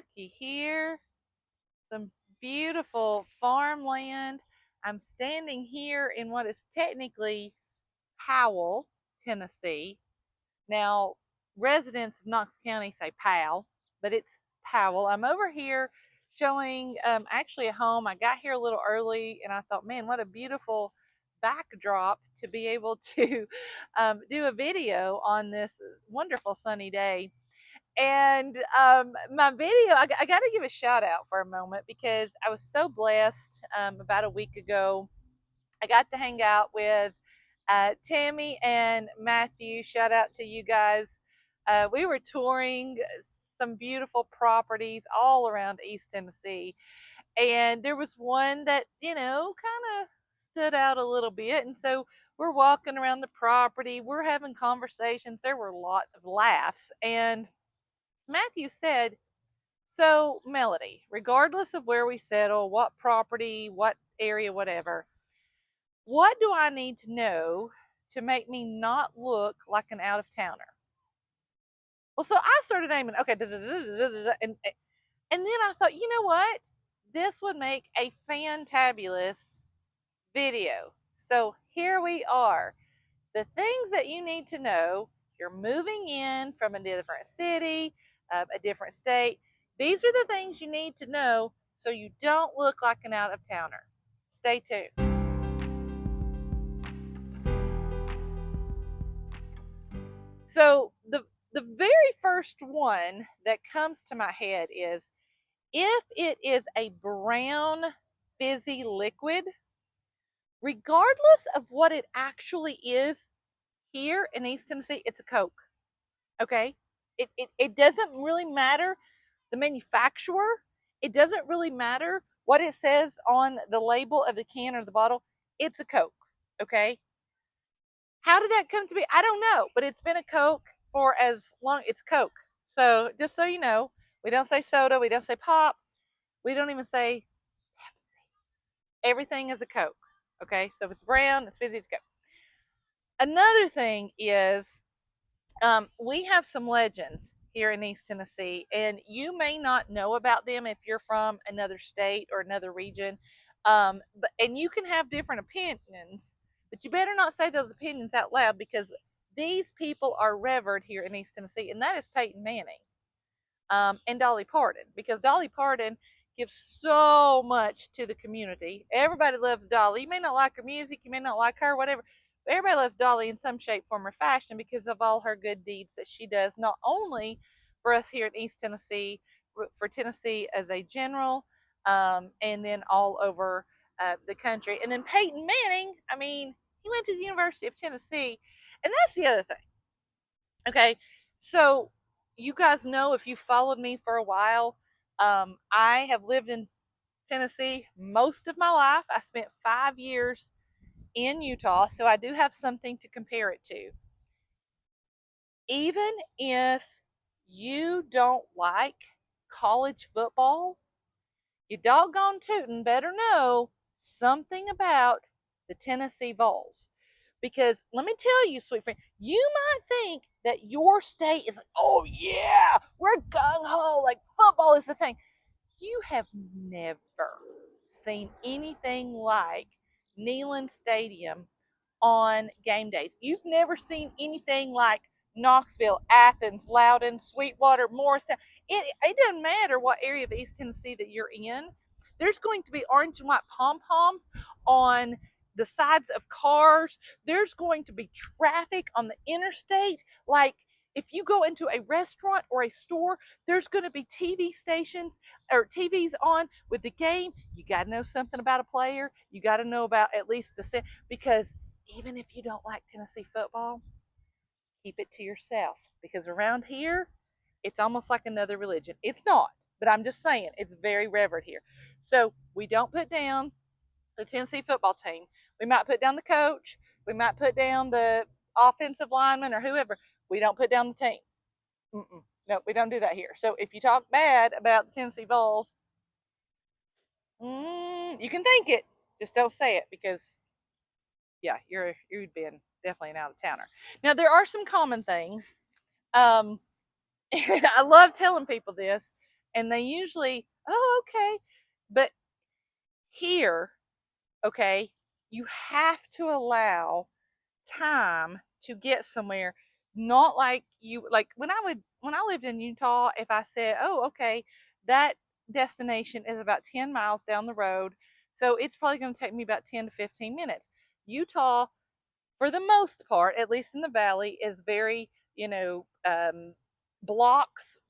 looky here. Some beautiful farmland. I'm standing here in what is technically Powell, Tennessee. Now, residents of Knox County say Powell, but it's Powell. I'm over here showing actually a home. I got here a little early and I thought, man, what a beautiful backdrop to be able to do a video on this wonderful sunny day. And my video, I got to give a shout out for a moment because I was so blessed about a week ago. I got to hang out with Tammy and Matthew. Shout out to you guys. We were touring some beautiful properties all around East Tennessee. And there was one that, kind of stood out a little bit. And so we're walking around the property, we're having conversations. There were lots of laughs. And Matthew said, so, Melody, regardless of where we settle, what property, what area, whatever, what do I need to know to make me not look like an out of towner? Well, so I started naming, okay, and then I thought, you know what? This would make a fantabulous video. So here we are. The things that you need to know. You're moving in from a different city, a different state. These are the things you need to know so you don't look like an out of towner. Stay tuned. So the very first one that comes to my head is if it is a brown fizzy liquid, regardless of what it actually is here in East Tennessee, it's a Coke. Okay? It doesn't really matter the manufacturer. It doesn't really matter what it says on the label of the can or the bottle. It's a Coke. Okay? How did that come to be? I don't know, but it's been a Coke for as long. It's Coke. So just so you know, we don't say soda, we don't say pop, we don't even say Pepsi. Everything is a Coke. Okay, so if it's brown, it's fizzy, it's Coke. Another thing is we have some legends here in East Tennessee, and you may not know about them if you're from another state or another region. And you can have different opinions, but you better not say those opinions out loud because these people are revered here in East Tennessee, and that is Peyton Manning and Dolly Parton, because Dolly Parton gives so much to the community. Everybody loves Dolly. You may not like her music, you may not like her, whatever. But everybody loves Dolly in some shape, form, or fashion because of all her good deeds that she does, not only for us here in East Tennessee, for Tennessee as a general, and then all over the country. And then Peyton Manning, I mean, he went to the University of Tennessee, and that's the other thing. Okay, so you guys know if you followed me for a while, I have lived in Tennessee most of my life. I spent 5 years in Utah, so I do have something to compare it to. Even if you don't like college football, you doggone tootin' better know something about the Tennessee Vols. Because let me tell you, sweet friend, you might think that your state is like, oh yeah, we're gung ho, like football is the thing. You have never seen anything like Neyland Stadium on game days. You've never seen anything like Knoxville, Athens, Loudon, Sweetwater, Morristown. It doesn't matter what area of East Tennessee that you're in. There's going to be orange and white pom poms on the sides of cars. There's going to be traffic on the interstate. Like if you go into a restaurant or a store, there's going to be TV stations or TVs on with the game. You got to know something about a player. You got to know about at least the set, because even if you don't like Tennessee football, keep it to yourself because around here, it's almost like another religion. It's not, but I'm just saying it's very revered here. So we don't put down the Tennessee football team. We might put down the coach. We might put down the offensive lineman or whoever. We don't put down the team. No, we don't do that here. So if you talk bad about the Tennessee Vols, you can think it. Just don't say it because yeah, you'd been definitely an out of towner. Now there are some common things. And I love telling people this. And they usually, oh, okay. But here, okay, you have to allow time to get somewhere. Not like you, like when I lived in Utah, if I said, oh, okay, that destination is about 10 miles down the road, so it's probably going to take me about 10 to 15 minutes. Utah, for the most part, at least in the valley, is very, blocks,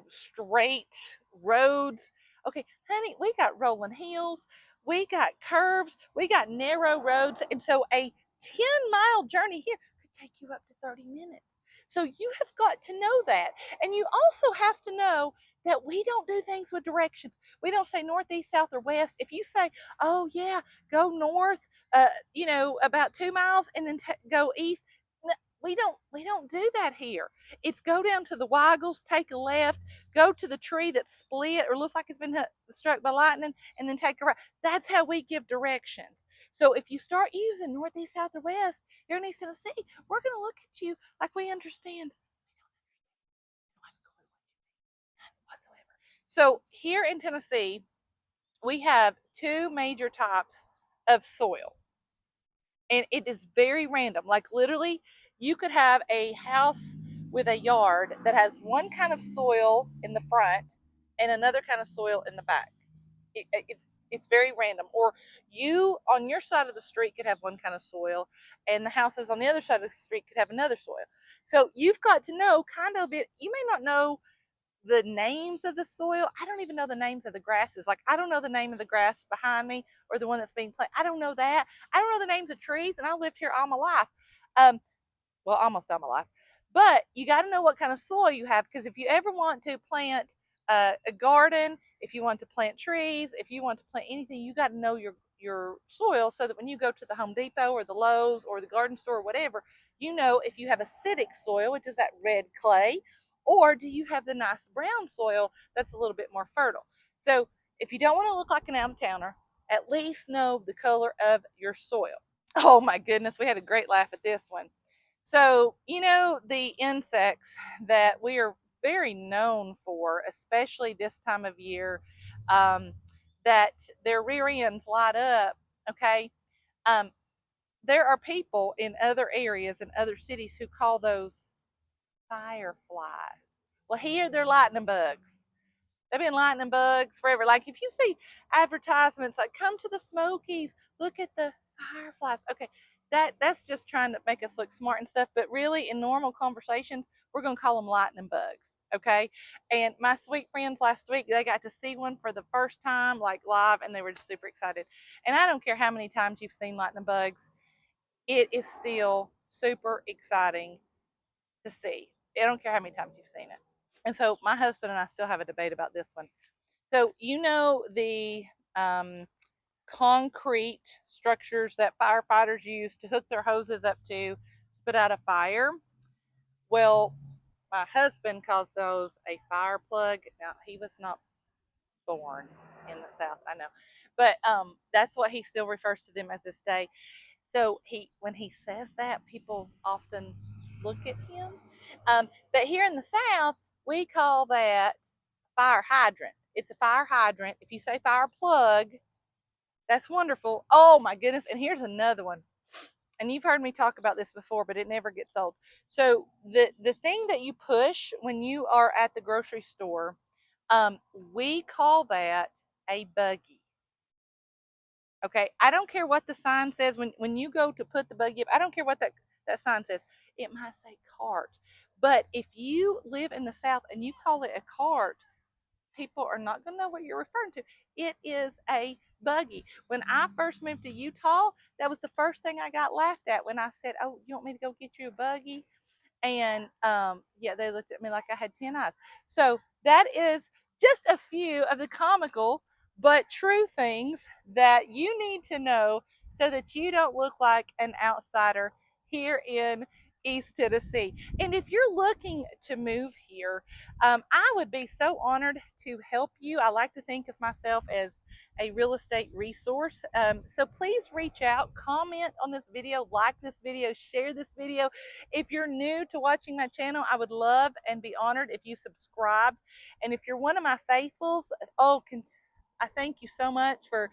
straight roads. Okay, honey, we got rolling hills, we got curves, we got narrow roads. And so a 10-mile journey here could take you up to 30 minutes. So you have got to know that. And you also have to know that we don't do things with directions. We don't say north, east, south, or west. If you say, oh, yeah, go north, about 2 miles and then go east. We don't do that here. It's go down to the Waggles, take a left, go to the tree that's split or looks like it's been struck by lightning, and then take a right. That's how we give directions. So if you start using northeast, south, or west here in East Tennessee, we're going to look at you like we understand whatsoever. So here in Tennessee, we have two major types of soil, and it is very random. Like literally, you could have a house with a yard that has one kind of soil in the front and another kind of soil in the back. It's very random. Or you on your side of the street could have one kind of soil, and the houses on the other side of the street could have another soil. So you've got to know kind of it. You may not know the names of the soil. I don't even know the names of the grasses. Like I don't know the name of the grass behind me or the one that's being planted. I don't know that. I don't know the names of trees, and I lived here all my life. Um, well, almost all my life. But you got to know what kind of soil you have, because if you ever want to plant a garden, if you want to plant trees, if you want to plant anything, you got to know your soil, so that when you go to the Home Depot or the Lowe's or the garden store or whatever, you know if you have acidic soil, which is that red clay, or do you have the nice brown soil that's a little bit more fertile. So if you don't want to look like an out of towner, at least know the color of your soil. Oh my goodness, we had a great laugh at this one. So, the insects that we are very known for, especially this time of year, um, that their rear ends light up, okay? Um, there are people in other areas and other cities who call those fireflies. Well, here they're lightning bugs. They've been lightning bugs forever. Like if you see advertisements like "come to the Smokies, look at the fireflies." Okay, that's just trying to make us look smart and stuff. But really, in normal conversations, we're gonna call them lightning bugs. Okay, and my sweet friends last week, they got to see one for the first time, like live, and they were just super excited. And I don't care how many times you've seen lightning bugs, it is still super exciting to see. I don't care how many times you've seen it. And so my husband and I still have a debate about this one. So the concrete structures that firefighters use to hook their hoses up to put out a fire. Well, my husband calls those a fire plug. Now he was not born in the South, I know, but that's what he still refers to them as this day. So when he says that, people often look at him. But here in the South, we call that fire hydrant. It's a fire hydrant. If you say fire plug, that's wonderful. Oh my goodness. And here's another one. And you've heard me talk about this before, but it never gets old. So the thing that you push when you are at the grocery store, we call that a buggy. Okay, I don't care what the sign says when you go to put the buggy up. I don't care what that sign says. It might say cart, but if you live in the South and you call it a cart, people are not going to know what you're referring to. It is a buggy. When I first moved to Utah, that was the first thing I got laughed at when I said, "Oh, you want me to go get you a buggy?" And yeah, they looked at me like I had 10 eyes. So that is just a few of the comical but true things that you need to know, so that you don't look like an outsider here in East Tennessee. And if you're looking to move here, I would be so honored to help you. I like to think of myself as a real estate resource. So please reach out, comment on this video, like this video, share this video. If you're new to watching my channel, I would love and be honored if you subscribed. And if you're one of my faithfuls, I thank you so much for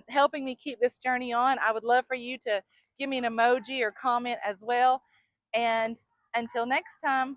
helping me keep this journey on. I would love for you to give me an emoji or comment as well. And until next time.